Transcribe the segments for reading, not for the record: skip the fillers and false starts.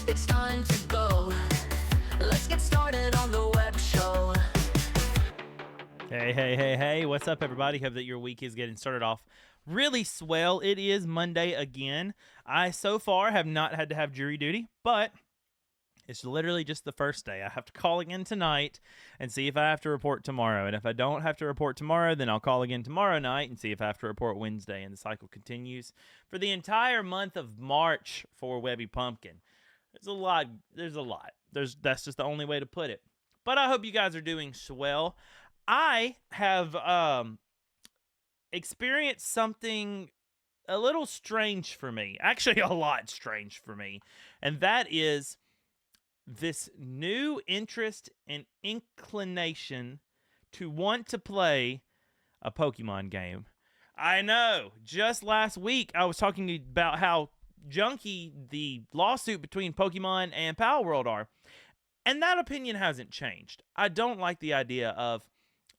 It's time to go. Let's get started on the Webb Show. Hey, what's up, everybody? Hope that your week is getting started off really swell. It is Monday again. I, so far, have not had to have jury duty, but it's literally just the first day. I have to call again tonight and see if I have to report tomorrow. And if I don't have to report tomorrow, then I'll call again tomorrow night and see if I have to report Wednesday. And the cycle continues for the entire month of March for Webby Pumpkin. There's a lot. That's just the only way to put it. But I hope you guys are doing swell. I have experienced something a little strange for me. Actually, a lot strange for me. And that is this new interest and inclination to want to play a Pokemon game. I know. Just last week, I was talking about how junky the lawsuit between Pokemon and Pal World are. And that opinion hasn't changed. I don't like the idea of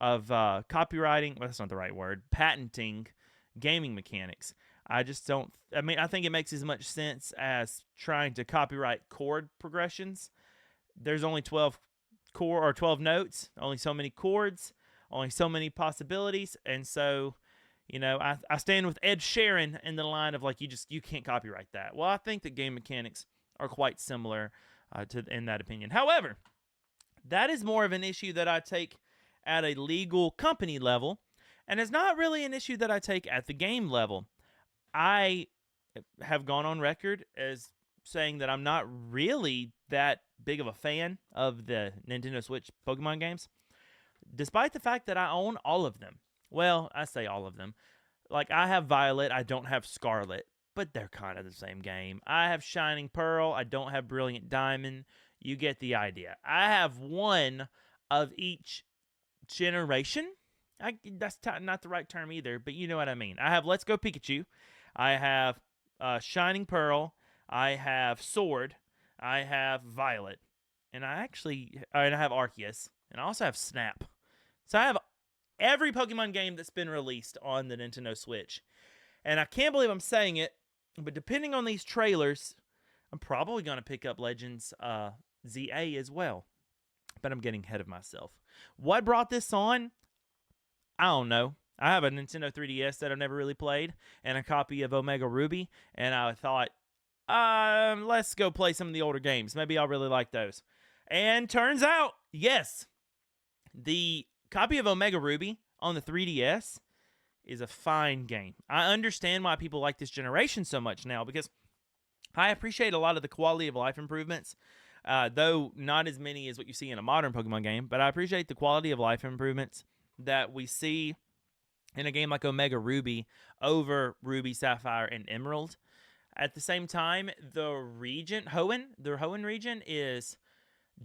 copywriting, well, that's not the right word, patenting gaming mechanics. I just don't, I think it makes as much sense as trying to copyright chord progressions. There's only 12 notes, only so many chords, only so many possibilities, and so, I stand with Ed Sheeran in the line of you can't copyright that. Well, I think that game mechanics are quite similar in that opinion. However, that is more of an issue that I take at a legal company level, and it's not really an issue that I take at the game level. I have gone on record as saying that I'm not really that big of a fan of the Nintendo Switch Pokemon games, despite the fact that I own all of them. Well, I say all of them. Like, I have Violet, I don't have Scarlet, but they're kind of the same game. I have Shining Pearl, I don't have Brilliant Diamond. You get the idea. I have one of each generation. That's not the right term either, but you know what I mean. I have Let's Go Pikachu. I have Shining Pearl. I have Sword. I have Violet. And I have Arceus. And I also have Snap. So I have every Pokemon game that's been released on the Nintendo Switch. And I can't believe I'm saying it, but depending on these trailers, I'm probably going to pick up Legends ZA as well. But I'm getting ahead of myself. What brought this on? I don't know. I have a Nintendo 3DS that I've never really played and a copy of Omega Ruby, and I thought, let's go play some of the older games. Maybe I'll really like those. And turns out, yes, the copy of Omega Ruby on the 3DS is a fine game. I understand why people like this generation so much now, because I appreciate a lot of the quality of life improvements, though not as many as what you see in a modern Pokemon game, but I appreciate the quality of life improvements that we see in a game like Omega Ruby over Ruby, Sapphire, and Emerald. At the same time, the Hoenn region is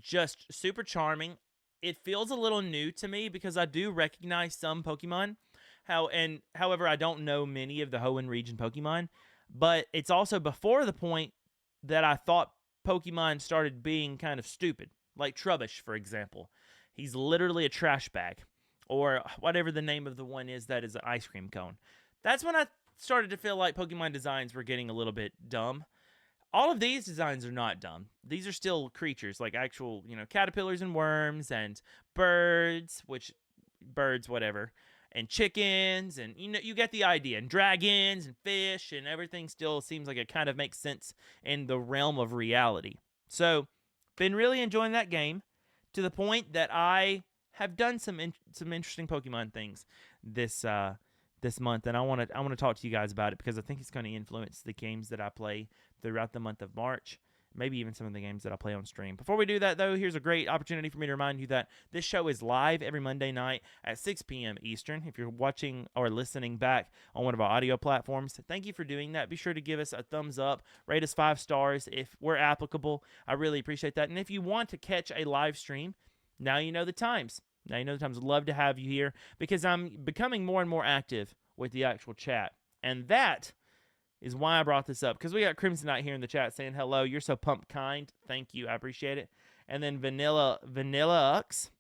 just super charming. It feels a little new to me because I do recognize some Pokemon. However, I don't know many of the Hoenn region Pokemon, but it's also before the point that I thought Pokemon started being kind of stupid, like Trubbish, for example. He's literally a trash bag, or whatever the name of the one is that is an ice cream cone. That's when I started to feel like Pokemon designs were getting a little bit dumb. All of these designs are not dumb. These are still creatures, like actual, caterpillars and worms and birds, whatever, and chickens, and you get the idea, and dragons and fish, and everything still seems like it kind of makes sense in the realm of reality. So, been really enjoying that game to the point that I have done some interesting Pokemon things this month, and I want to talk to you guys about it because I think it's going to influence the games that I play throughout the month of March, maybe even some of the games that I play on stream. Before we do that, though, here's a great opportunity for me to remind you that this show is live every Monday night at 6 p.m. Eastern. If you're watching or listening back on one of our audio platforms, thank you for doing that. Be sure to give us a thumbs up, rate us 5 stars if we're applicable. I really appreciate that. And if you want to catch a live stream, now you know the times. I'd love to have you here because I'm becoming more and more active with the actual chat. And that is why I brought this up, because we got Crimsonite here in the chat saying hello. You're so pump kind. Thank you. I appreciate it. And then Vanilla Ux.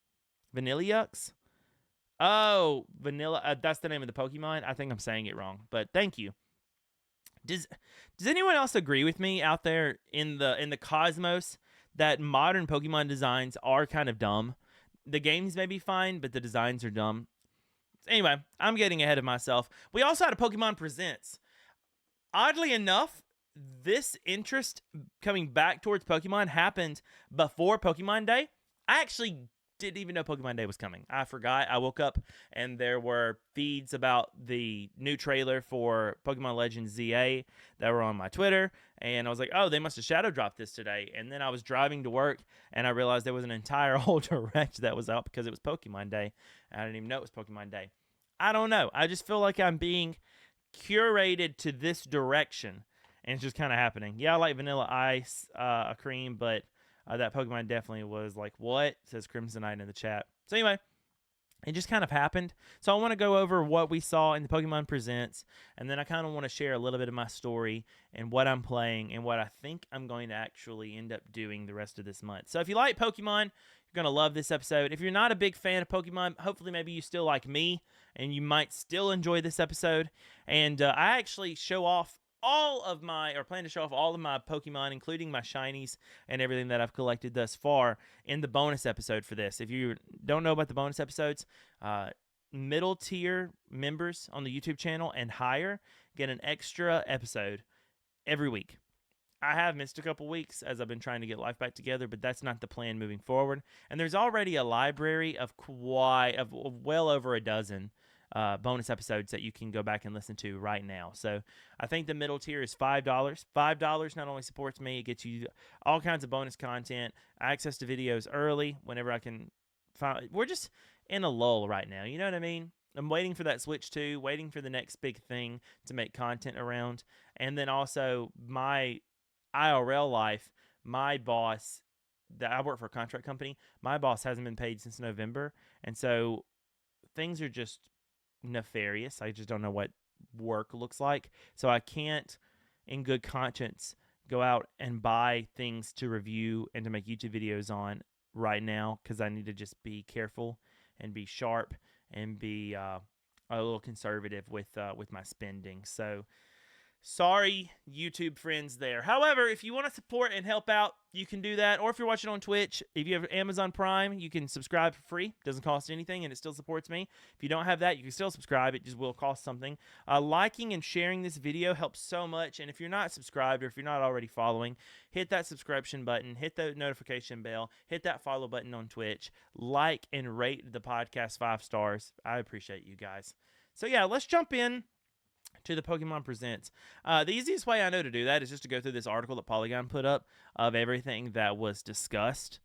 Oh, Vanilla. That's the name of the Pokemon. I think I'm saying it wrong, but thank you. Does anyone else agree with me out there in the cosmos that modern Pokemon designs are kind of dumb? The games may be fine, but the designs are dumb. Anyway, I'm getting ahead of myself. We also had a Pokemon Presents. Oddly enough, this interest coming back towards Pokemon happened before Pokemon Day. I actually didn't even know Pokemon Day was coming. I forgot. I woke up and there were feeds about the new trailer for Pokemon Legends ZA that were on my Twitter. And I was like, oh, they must have shadow dropped this today. And then I was driving to work and I realized there was an entire whole direct that was out because it was Pokemon Day. I didn't even know it was Pokemon Day. I don't know. I just feel like I'm being curated to this direction. And it's just kind of happening. Yeah, I like Vanilla Ice cream, but that Pokemon definitely was like, what? Says Crimson Knight in the chat. So anyway, it just kind of happened. So I want to go over what we saw in the Pokemon Presents, and then I kind of want to share a little bit of my story and what I'm playing and what I think I'm going to actually end up doing the rest of this month. So if you like Pokemon, you're going to love this episode. If you're not a big fan of Pokemon, hopefully maybe you still like me, and you might still enjoy this episode. And I actually plan to show off all of my Pokemon, including my shinies and everything that I've collected thus far in the bonus episode for this. If you don't know about the bonus episodes, middle tier members on the YouTube channel and higher get an extra episode every week. I have missed a couple weeks as I've been trying to get life back together, but that's not the plan moving forward. And there's already a library of well over a dozen bonus episodes that you can go back and listen to right now. So I think the middle tier is $5. $5 not only supports me, it gets you all kinds of bonus content, access to videos early whenever I can find. We're just in a lull right now. You know what I mean? I'm waiting for that Switch 2, waiting for the next big thing to make content around. And then also my IRL life, my boss, that I work for a contract company, my boss hasn't been paid since November. And so things are just nefarious. I just don't know what work looks like. So I can't, in good conscience, go out and buy things to review and to make YouTube videos on right now because I need to just be careful and be sharp and be a little conservative with my spending. So sorry, YouTube friends there. However, if you want to support and help out, you can do that. Or if you're watching on Twitch, if you have Amazon Prime, you can subscribe for free. It doesn't cost anything, and it still supports me. If you don't have that, you can still subscribe. It just will cost something. Liking and sharing this video helps so much. And if you're not subscribed or if you're not already following, hit that subscription button, hit the notification bell, hit that follow button on Twitch, like and rate the podcast 5 stars. I appreciate you guys. So yeah, let's jump in to the Pokemon Presents. The easiest way I know to do that is just to go through this article that Polygon put up of everything that was discussed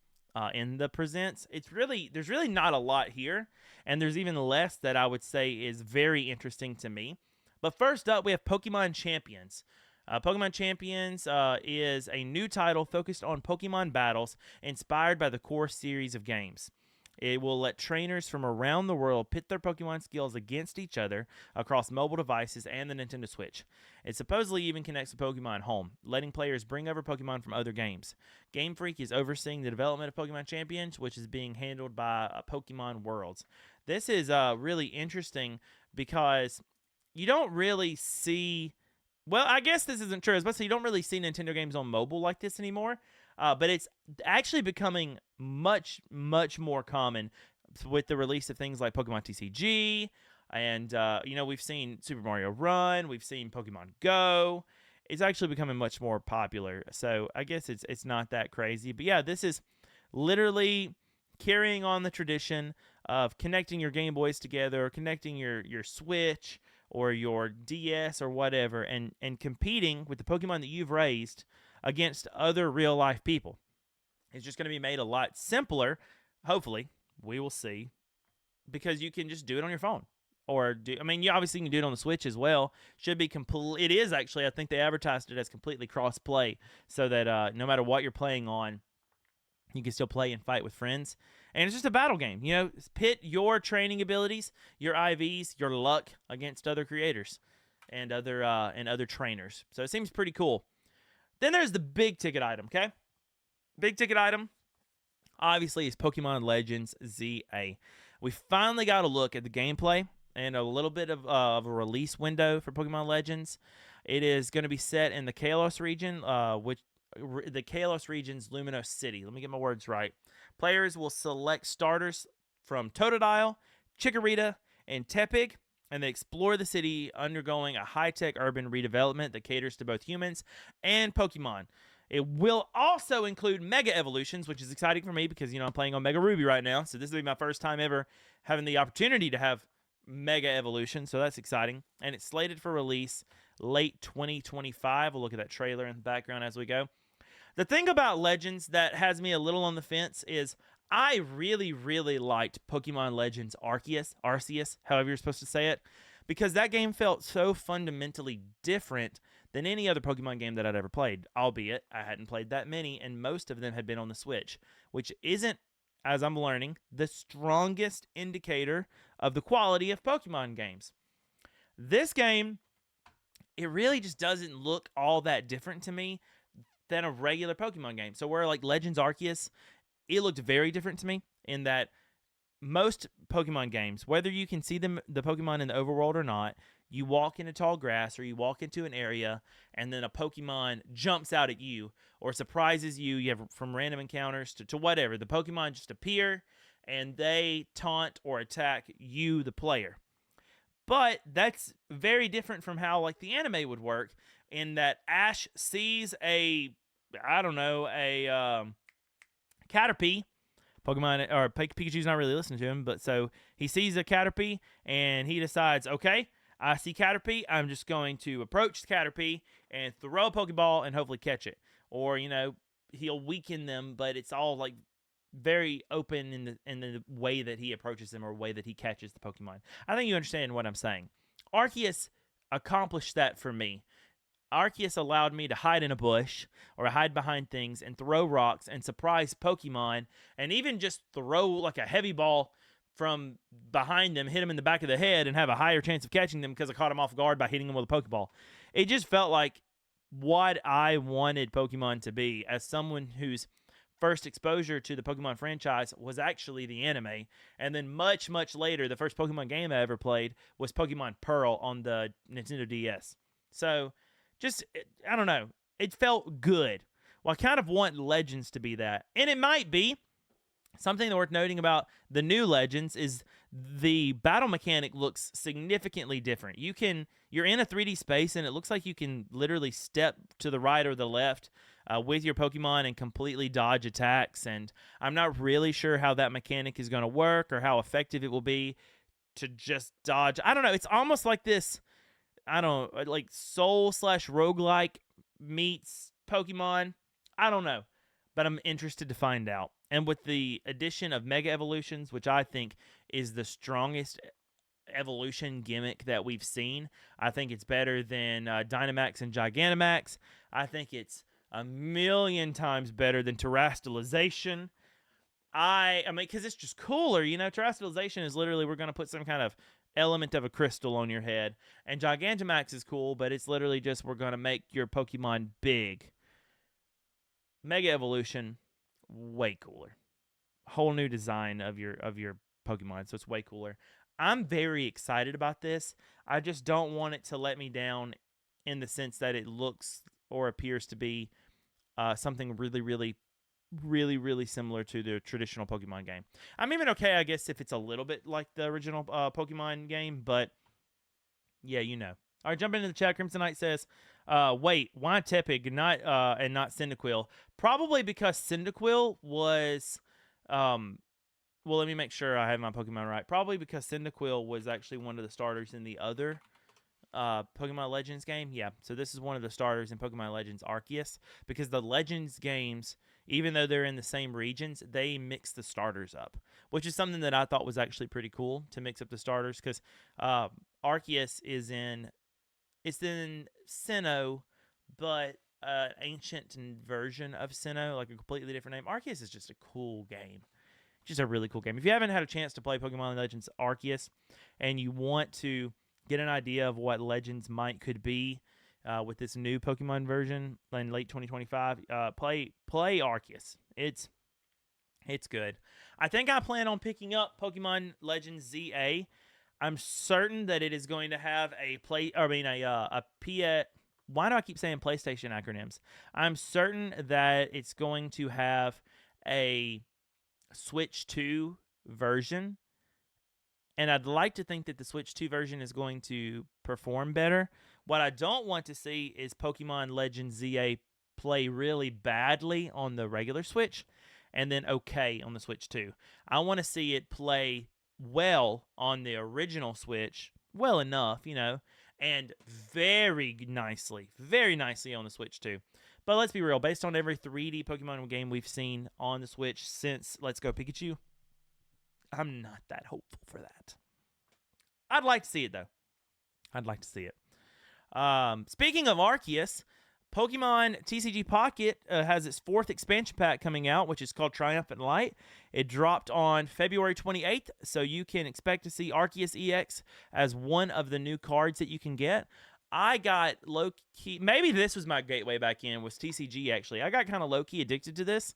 in the Presents. There's really not a lot here, and there's even less that I would say is very interesting to me. But first up, we have Pokemon Champions. Pokemon Champions is a new title focused on Pokemon battles inspired by the core series of games. It will let trainers from around the world pit their Pokemon skills against each other across mobile devices and the Nintendo Switch. It supposedly even connects with Pokemon Home, letting players bring over Pokemon from other games. Game Freak is overseeing the development of Pokemon Champions, which is being handled by Pokemon Worlds. This is really interesting because you don't really see... Well, I guess this isn't true. I was about to say you don't really see Nintendo games on mobile like this anymore. But it's actually becoming much, much more common with the release of things like Pokemon TCG. And, we've seen Super Mario Run. We've seen Pokemon Go. It's actually becoming much more popular. So I guess it's not that crazy. But yeah, this is literally carrying on the tradition of connecting your Game Boys together, or connecting your Switch or your DS or whatever, and competing with the Pokemon that you've raised against other real-life people. It's just going to be made a lot simpler, hopefully. We will see. Because you can just do it on your phone. You obviously can do it on the Switch as well. Should be complete. It is actually, I think they advertised it as completely cross-play, so that no matter what you're playing on, you can still play and fight with friends. And it's just a battle game. Pit your training abilities, your IVs, your luck against other creators and other trainers. So it seems pretty cool. Then there's the big ticket item, okay? Big ticket item, obviously, is Pokemon Legends ZA. We finally got a look at the gameplay and a little bit of a release window for Pokemon Legends. It is going to be set in the Kalos region, the Kalos region's Luminos City. Let me get my words right. Players will select starters from Totodile, Chikorita, and Tepig, and they explore the city, undergoing a high-tech urban redevelopment that caters to both humans and Pokemon. It will also include Mega Evolutions, which is exciting for me because, I'm playing on Mega Ruby right now, so this will be my first time ever having the opportunity to have Mega Evolution, so that's exciting. And it's slated for release late 2025. We'll look at that trailer in the background as we go. The thing about Legends that has me a little on the fence is I really, really liked Pokemon Legends Arceus, however you're supposed to say it, because that game felt so fundamentally different than any other Pokemon game that I'd ever played, albeit I hadn't played that many, and most of them had been on the Switch, which isn't, as I'm learning, the strongest indicator of the quality of Pokemon games. This game, it really just doesn't look all that different to me than a regular Pokemon game. So where like Legends Arceus, it looked very different to me in that most Pokemon games, whether you can see the Pokemon in the overworld or not, you walk into tall grass or you walk into an area and then a Pokemon jumps out at you or surprises you. You have from random encounters to whatever. The Pokemon just appear and they taunt or attack you, the player. But that's very different from how like the anime would work in that Ash sees a Caterpie. Pokemon or Pikachu's not really listening to him, but so he sees a Caterpie and he decides, okay, I see Caterpie, I'm just going to approach the Caterpie and throw a Pokeball and hopefully catch it. Or, he'll weaken them, but it's all like very open in the way that he approaches them or way that he catches the Pokemon. I think you understand what I'm saying. Arceus accomplished that for me. Arceus allowed me to hide in a bush or hide behind things and throw rocks and surprise Pokemon and even just throw like a heavy ball from behind them, hit them in the back of the head, and have a higher chance of catching them because I caught them off guard by hitting them with a Pokeball. It just felt like what I wanted Pokemon to be as someone whose first exposure to the Pokemon franchise was actually the anime. And then much, much later, the first Pokemon game I ever played was Pokemon Pearl on the Nintendo DS. So, I don't know. It felt good. Well, I kind of want Legends to be that. And it might be. Something worth noting about the new Legends is the battle mechanic looks significantly different. You're in a 3D space, and it looks like you can literally step to the right or the left with your Pokemon and completely dodge attacks. And I'm not really sure how that mechanic is going to work or how effective it will be to just dodge. I don't know. It's almost like this, like Soul/roguelike meets Pokemon. I don't know, but I'm interested to find out. And with the addition of Mega Evolutions, which I think is the strongest evolution gimmick that we've seen, I think it's better than Dynamax and Gigantamax. I think it's a million times better than Terastallization. I mean, because it's just cooler, Terastallization is literally we're going to put some kind of element of a crystal on your head. And Gigantamax is cool, but it's literally just we're going to make your Pokemon big. Mega Evolution, way cooler. Whole new design of your Pokemon, so it's way cooler. I'm very excited about this. I just don't want it to let me down in the sense that it looks or appears to be something really, really, really, really similar to the traditional Pokemon game. I'm even okay, I guess, if it's a little bit like the original Pokemon game, but yeah, All right, jump into the chat. Crimson Knight says, wait, why Tepig and not Cyndaquil? Probably because Cyndaquil was, well, let me make sure I have my Pokemon right. Probably because Cyndaquil was actually one of the starters in the other Pokemon Legends game. Yeah, so this is one of the starters in Pokemon Legends Arceus, because the Legends games, even though they're in the same regions, they mix the starters up, which is something that I thought was actually pretty cool to mix up the starters, because Arceus is in Sinnoh, but ancient version of Sinnoh, like a completely different name. Arceus is just a cool game. Just a really cool game. If you haven't had a chance to play Pokemon Legends Arceus and you want to get an idea of what Legends could be with this new Pokemon version in late 2025, play Arceus. It's good. I think I plan on picking up Pokemon Legends ZA. I'm certain that it is going to have a why do I keep saying PlayStation acronyms? I'm certain that it's going to have a Switch 2 version, and I'd like to think that the Switch 2 version is going to perform better. What I don't want to see is Pokemon Legends ZA play really badly on the regular Switch and then okay on the Switch 2. I want to see it play well on the original Switch, well enough, and very nicely on the Switch 2. But let's be real, based on every 3D Pokemon game we've seen on the Switch since Let's Go Pikachu, I'm not that hopeful for that. I'd like to see it, though. I'd like to see it. Speaking of Arceus, Pokemon TCG Pocket has its 4th expansion pack coming out, which is called Triumphant Light. It dropped on February 28th, so you can expect to see Arceus EX as one of the new cards that you can get. I got low-key, maybe this was my gateway back in, was TCG actually. I got kind of low-key addicted to this.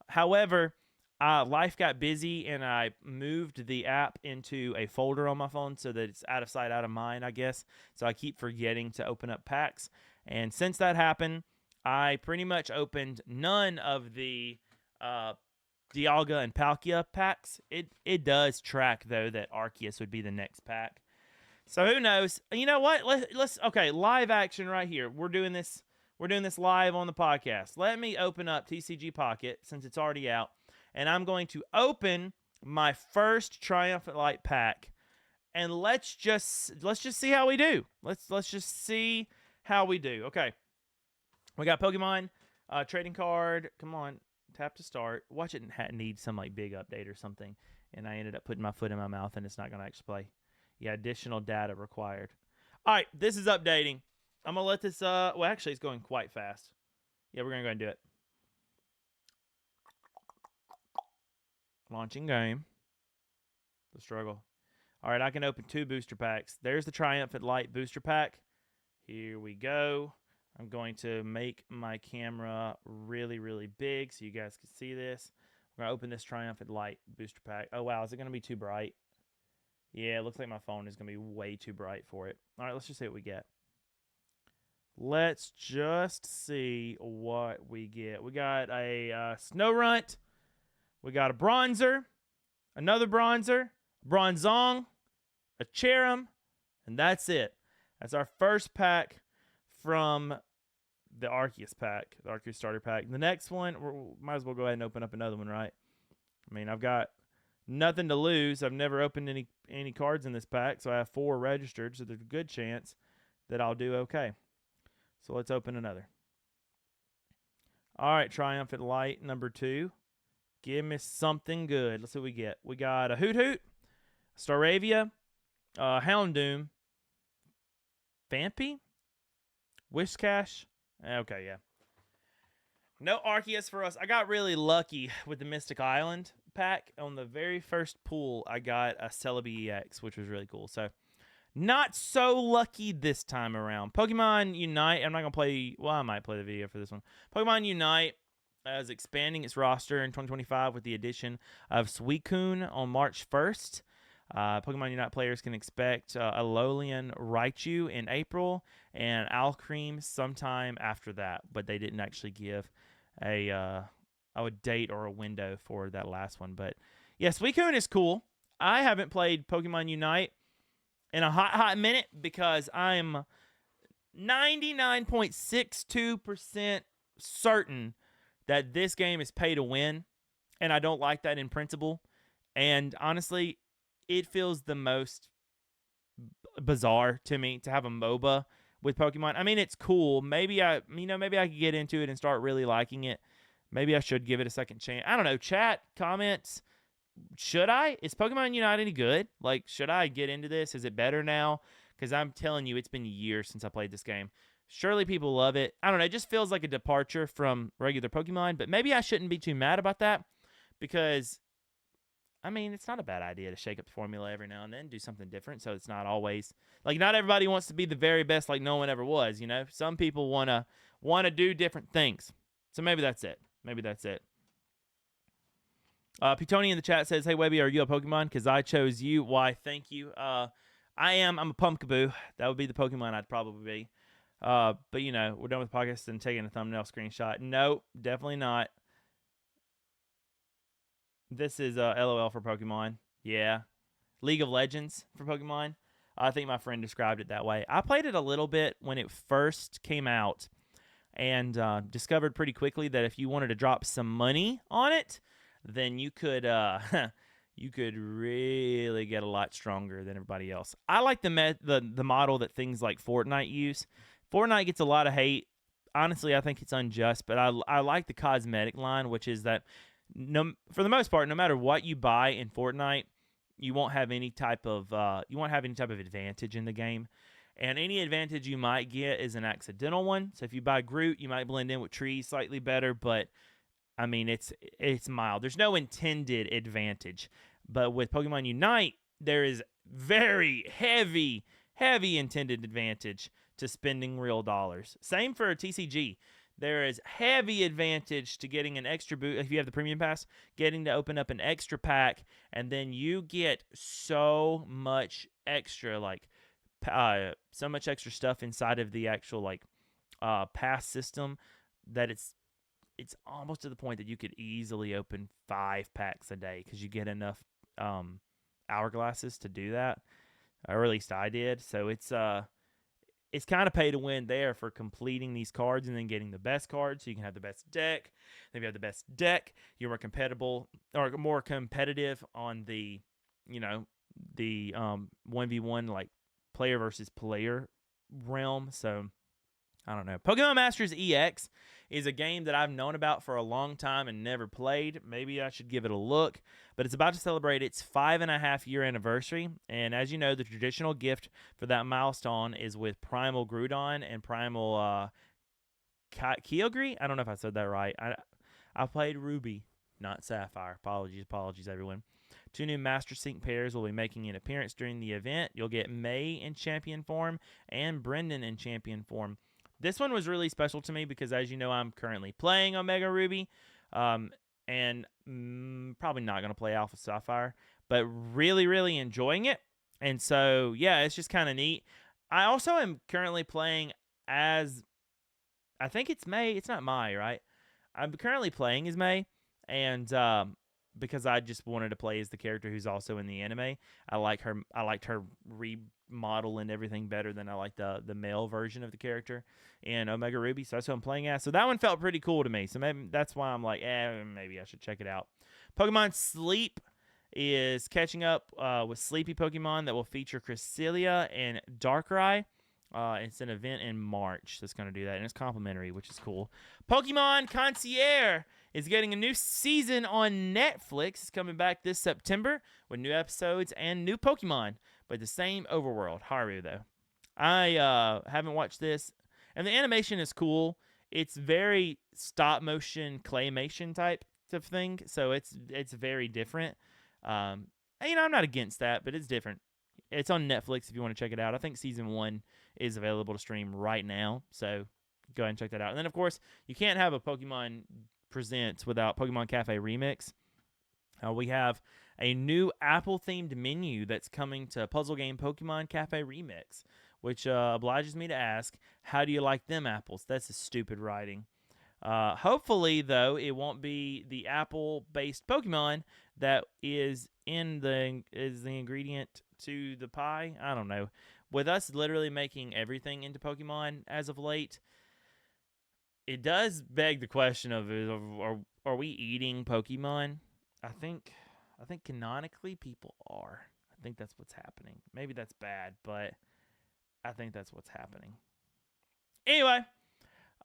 However, life got busy and I moved the app into a folder on my phone so that it's out of sight, out of mind, I guess. So I keep forgetting to open up packs. And since that happened, I pretty much opened none of the Dialga and Palkia packs. It does track, though, that Arceus would be the next pack. So who knows? You know what? Let's okay, live action right here. We're doing this live on the podcast. Let me open up TCG Pocket since it's already out, and I'm going to open my first Triumphant Light pack, and let's just see how we do. Let's just see how we do. Okay. We got Pokemon trading card. Come on, tap to start. Watch it need some like big update or something, and I ended up putting my foot in my mouth, and it's not going to actually play. Yeah, additional data required. All right, this is updating. I'm going to let this, well, actually, it's going quite fast. Yeah, we're going to go ahead and do it. Launching game. The struggle. All right, I can open 2 booster packs. There's the Triumphant Light booster pack. Here we go. I'm going to make my camera really, really big so you guys can see this. We're going to open this Triumphant Light booster pack. Oh, wow, is it going to be too bright? Yeah, it looks like my phone is going to be way too bright for it. All right, let's just see what we get. Let's just see what we get. We got a Snorunt. We got a Bronzer. Another Bronzer. A Bronzong. A Cherim. And that's it. That's our first pack from the Arceus pack. The Arceus starter pack. The next one, we might as well go ahead and open up another one, right? I mean, I've got nothing to lose. I've never opened any cards in this pack, so I have 4 registered, so there's a good chance that I'll do okay. So let's open another. All right, Triumphant Light number 2. Give me something good. Let's see what we get. We got a Hoot, Staravia, Houndoom, Vampy, Whiscash. Okay, yeah. No Arceus for us. I got really lucky with the Mystic Island pack. On the very first pull, I got a Celebi EX, which was really cool. So, not so lucky this time around. Pokemon Unite. I'm not going to play. Well, I might play the video for this one. Pokemon Unite is expanding its roster in 2025 with the addition of Suicune on March 1st. Pokemon Unite players can expect Alolan Raichu in April and Alcremie sometime after that, but they didn't actually give a date or a window for that last one. But yeah, Suicune is cool. I haven't played Pokemon Unite in a hot minute because I'm 99.62% certain that this game is pay to win, and I don't like that in principle. And honestly, it feels the most bizarre to me to have a MOBA with Pokemon. I mean, it's cool. Maybe I could get into it and start really liking it. Maybe I should give it a second chance. I don't know. Chat, comments. Should I? Is Pokemon Unite any good? Like, should I get into this? Is it better now? Because I'm telling you, it's been years since I played this game. Surely people love it. I don't know. It just feels like a departure from regular Pokemon. But maybe I shouldn't be too mad about that. Because, I mean, it's not a bad idea to shake up the formula every now and then. Do something different. So it's not always... Like, not everybody wants to be the very best like no one ever was, you know? Some people want to do different things. So maybe that's it. Maybe that's it. Petoni in the chat says, "Hey Webby, are you a Pokemon? Because I chose you." Why? Thank you. I'm a Pumpkaboo. That would be the Pokemon I'd probably be. But we're done with podcast and taking a thumbnail screenshot. Nope, definitely not. This is LOL for Pokemon. Yeah. League of Legends for Pokemon. I think my friend described it that way. I played it a little bit when it first came out and discovered pretty quickly that if you wanted to drop some money on it, then you could you could really get a lot stronger than everybody else. I like the model that things like Fortnite use. Fortnite gets a lot of hate. Honestly, I think it's unjust, but I like the cosmetic line, which is that for the most part, no matter what you buy in Fortnite, you won't have any type of advantage in the game. And any advantage you might get is an accidental one. So if you buy Groot, you might blend in with trees slightly better, but I mean it's mild. There's no intended advantage. But with Pokemon Unite, there is very heavy intended advantage to spending real dollars. Same for TCG. There is heavy advantage to getting an extra boot if you have the premium pass, getting to open up an extra pack, and then you get so much extra so much extra stuff inside of the actual pass system that it's almost to the point that you could easily open 5 packs a day because you get enough hourglasses to do that, or at least I did. So it's kind of pay to win there for completing these cards and then getting the best cards, so you can have the best deck. If you have the best deck, you're more competitive on the 1v1 like player versus player realm. So I don't know. Pokemon Masters EX is a game that I've known about for a long time and never played. Maybe I should give it a look. But it's about to celebrate its 5.5-year anniversary. And as you know, the traditional gift for that milestone is with Primal Groudon and Primal Kyogre. I don't know if I said that right. I played Ruby, not Sapphire. Apologies, everyone. 2 new Master Sync pairs will be making an appearance during the event. You'll get May in champion form and Brendan in champion form. This one was really special to me because, as you know, I'm currently playing Omega Ruby, and probably not going to play Alpha Sapphire, but really, really enjoying it. And so, yeah, it's just kind of neat. I also am currently playing as, I think it's May. It's not Mai, right? I'm currently playing as May, and because I just wanted to play as the character who's also in the anime. I liked her remodel and everything better than I like the male version of the character in Omega Ruby. So that's what I'm playing as. So that one felt pretty cool to me. So maybe that's why I'm like, maybe I should check it out. Pokemon Sleep is catching up with Sleepy Pokemon that will feature Cresselia and Darkrai. It's an event in March that's going to do that, and it's complimentary, which is cool. Pokemon Concierge is getting a new season on Netflix. It's coming back this September with new episodes and new Pokemon, but the same overworld. Haru, though. I haven't watched this, and the animation is cool. It's very stop-motion claymation type of thing, so it's very different. I'm not against that, but it's different. It's on Netflix if you want to check it out. I think season 1 is available to stream right now, so go ahead and check that out. And then, of course, you can't have a Pokemon Presents without Pokemon Cafe Remix. We have a new Apple-themed menu that's coming to Puzzle Game Pokemon Cafe Remix, which obliges me to ask, how do you like them apples? That's a stupid writing. Hopefully, though, it won't be the apple-based Pokemon that is the ingredient to the pie. I don't know. With us literally making everything into Pokemon as of late, it does beg the question of are we eating Pokemon? I think canonically people are. I think that's what's happening. Maybe that's bad, but I think that's what's happening. Anyway,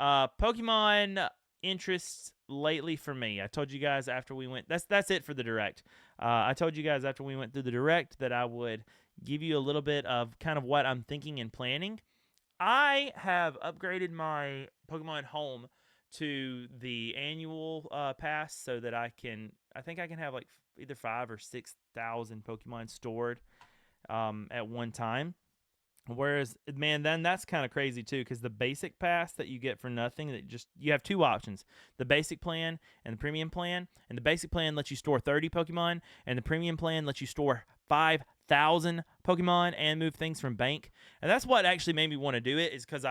Pokemon interests lately for me. I told you guys after we went. That's it for the Direct. I told you guys after we went through the Direct that I would give you a little bit of kind of what I'm thinking and planning. I have upgraded my Pokemon Home to the annual pass so that I think I can have like either 5,000 or 6,000 Pokemon stored at one time. Whereas, man, then that's kind of crazy too, because the basic pass that you get for nothing, you have 2 options: the basic plan and the premium plan. And the basic plan lets you store 30 Pokemon, and the premium plan lets you store 5,000 Pokemon and move things from bank. And that's what actually made me want to do it, is because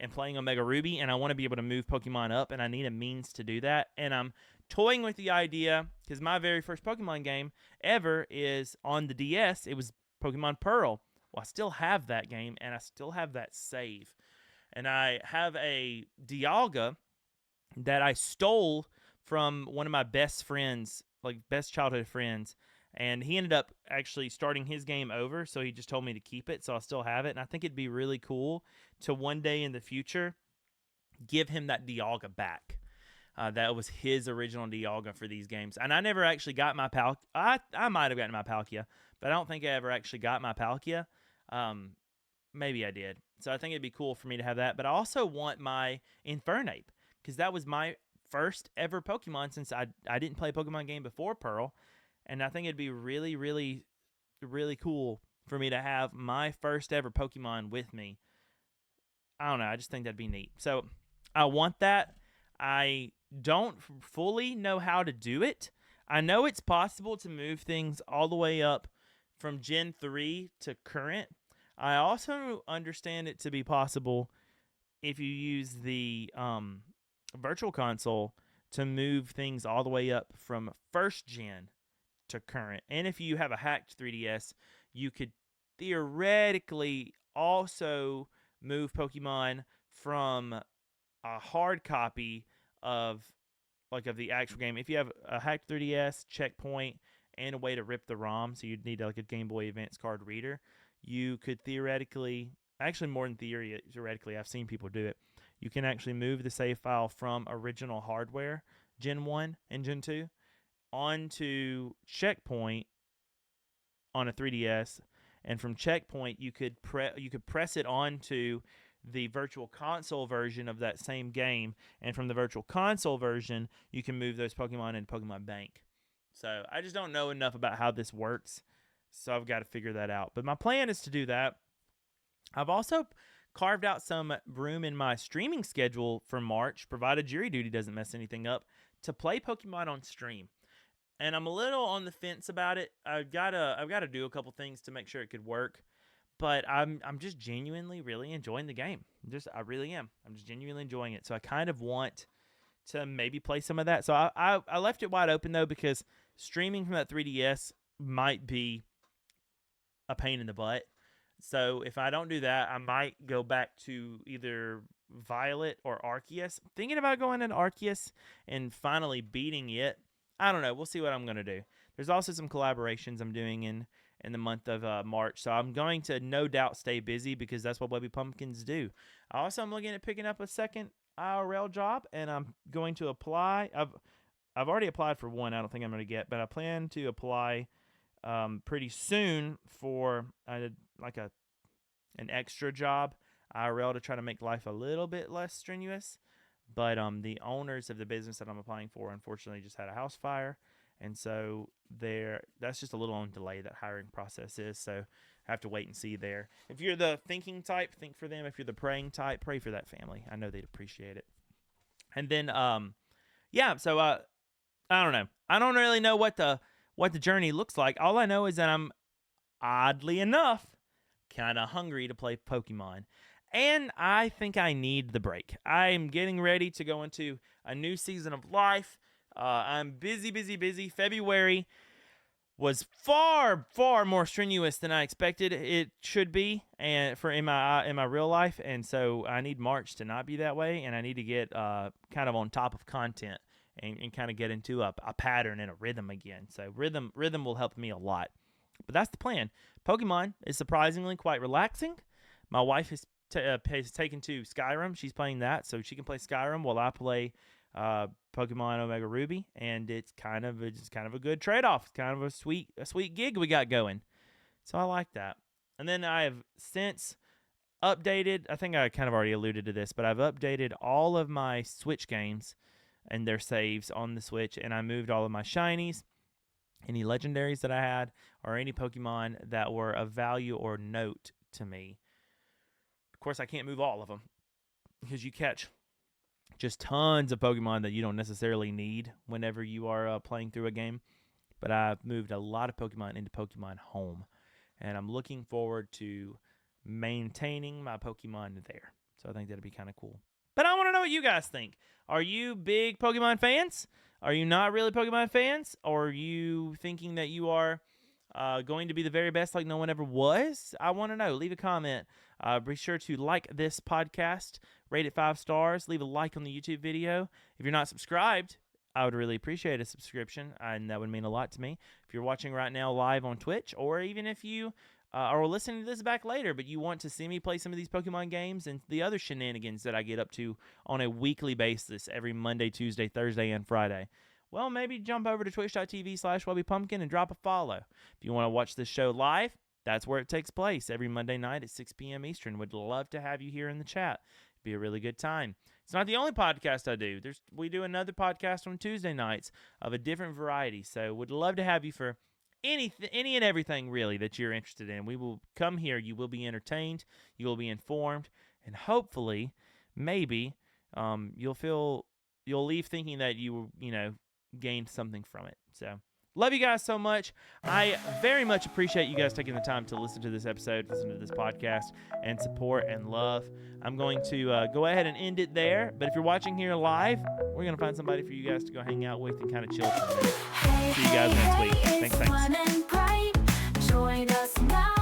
and playing Omega Ruby, and I want to be able to move Pokemon up, and I need a means to do that. And I'm toying with the idea because my very first Pokemon game ever is on the DS. It was Pokemon Pearl. Well, I still have that game, and I still have that save. And I have a Dialga that I stole from one of my best friends, like best childhood friends. And he ended up actually starting his game over, so he just told me to keep it, so I still have it. And I think it'd be really cool to one day in the future give him that Dialga back. That was his original Dialga for these games. And I never actually got my Palkia. I might have gotten my Palkia, but I don't think I ever actually got my Palkia. Maybe I did. So I think it'd be cool for me to have that. But I also want my Infernape, because that was my first ever Pokemon since I didn't play a Pokemon game before Pearl. And I think it'd be really, really, really cool for me to have my first ever Pokemon with me. I don't know. I just think that'd be neat. So I want that. I don't fully know how to do it. I know it's possible to move things all the way up from Gen 3 to current. I also understand it to be possible if you use the Virtual Console to move things all the way up from first gen to current. And if you have a hacked 3DS, you could theoretically also move Pokemon from a hard copy of the actual game. If you have a hacked 3DS, checkpoint, and a way to rip the ROM, so you'd need like a Game Boy Advance card reader, you could theoretically, actually more than theoretically, I've seen people do it. You can actually move the save file from original hardware, Gen 1 and Gen 2, onto checkpoint on a 3DS, and from checkpoint you could press it onto the Virtual Console version of that same game, and from the Virtual Console version you can move those Pokemon into Pokemon Bank. So I just don't know enough about how this works, so I've got to figure that out. But my plan is to do that. I've also carved out some room in my streaming schedule for March, provided jury duty doesn't mess anything up, to play Pokemon on stream. And I'm a little on the fence about it. I've got to do a couple things to make sure it could work. But I'm just genuinely really enjoying the game. I really am. I'm just genuinely enjoying it. So I kind of want to maybe play some of that. So I left it wide open though, because streaming from that 3DS might be a pain in the butt. So if I don't do that, I might go back to either Violet or Arceus. I'm thinking about going in Arceus and finally beating it. I don't know. We'll see what I'm going to do. There's also some collaborations I'm doing in the month of March. So I'm going to no doubt stay busy, because that's what Webby Pumpkins do. I also am looking at picking up a second IRL job, and I'm going to apply. I've already applied for one I don't think I'm going to get, but I plan to apply pretty soon for an extra job IRL to try to make life a little bit less strenuous. But the owners of the business that I'm applying for, unfortunately, just had a house fire. And so that's just a little on delay, that hiring process is. So I have to wait and see there. If you're the thinking type, think for them. If you're the praying type, pray for that family. I know they'd appreciate it. And then, so I don't know. I don't really know what the journey looks like. All I know is that I'm, oddly enough, kind of hungry to play Pokemon. And I think I need the break. I'm getting ready to go into a new season of life. I'm busy. February was far more strenuous than I expected it should be, and in my real life. And so I need March to not be that way, and I need to get kind of on top of content and kind of get into a pattern and a rhythm again. So rhythm will help me a lot. But that's the plan. Pokemon is surprisingly quite relaxing. My wife has taken to Skyrim. She's playing that, so she can play Skyrim while I play Pokemon Omega Ruby, and it's kind of a good trade-off. It's kind of a sweet gig we got going. So I like that. And then I have since updated, I think I kind of already alluded to this, but I've updated all of my Switch games and their saves on the Switch, and I moved all of my shinies, any legendaries that I had, or any Pokemon that were of value or note to me. Of course, I can't move all of them, because you catch just tons of Pokemon that you don't necessarily need whenever you are playing through a game. But I've moved a lot of Pokemon into Pokemon Home, and I'm looking forward to maintaining my Pokemon there. So I think that'd be kind of cool. But I want to know what you guys think. Are you big Pokemon fans? Are you not really Pokemon fans? Or are you thinking that you are going to be the very best like no one ever was? I want to know. Leave a comment. Be sure to like this podcast, rate it 5 stars, leave a like on the YouTube video. If you're not subscribed, I would really appreciate a subscription, and that would mean a lot to me. If you're watching right now live on Twitch, or even if you are listening to this back later, but you want to see me play some of these Pokemon games and the other shenanigans that I get up to on a weekly basis every Monday, Tuesday, Thursday, and Friday, well, maybe jump over to twitch.tv/WebbyPumpkin and drop a follow. If you want to watch this show live, that's where it takes place every Monday night at 6 p.m. Eastern. Would love to have you here in the chat. It'd be a really good time. It's not the only podcast I do. We do another podcast on Tuesday nights of a different variety, so would love to have you for any and everything really that you're interested in. We will come here. You will be entertained. You will be informed, and hopefully, maybe you'll leave thinking that you gained something from it. So love you guys so much. I very much appreciate you guys taking the time to listen to this episode, listen to this podcast, and support and love. I'm going to go ahead and end it there. But if you're watching here live, we're going to find somebody for you guys to go hang out with and kind of chill for a minute. See you guys next week. Thanks. Join us now.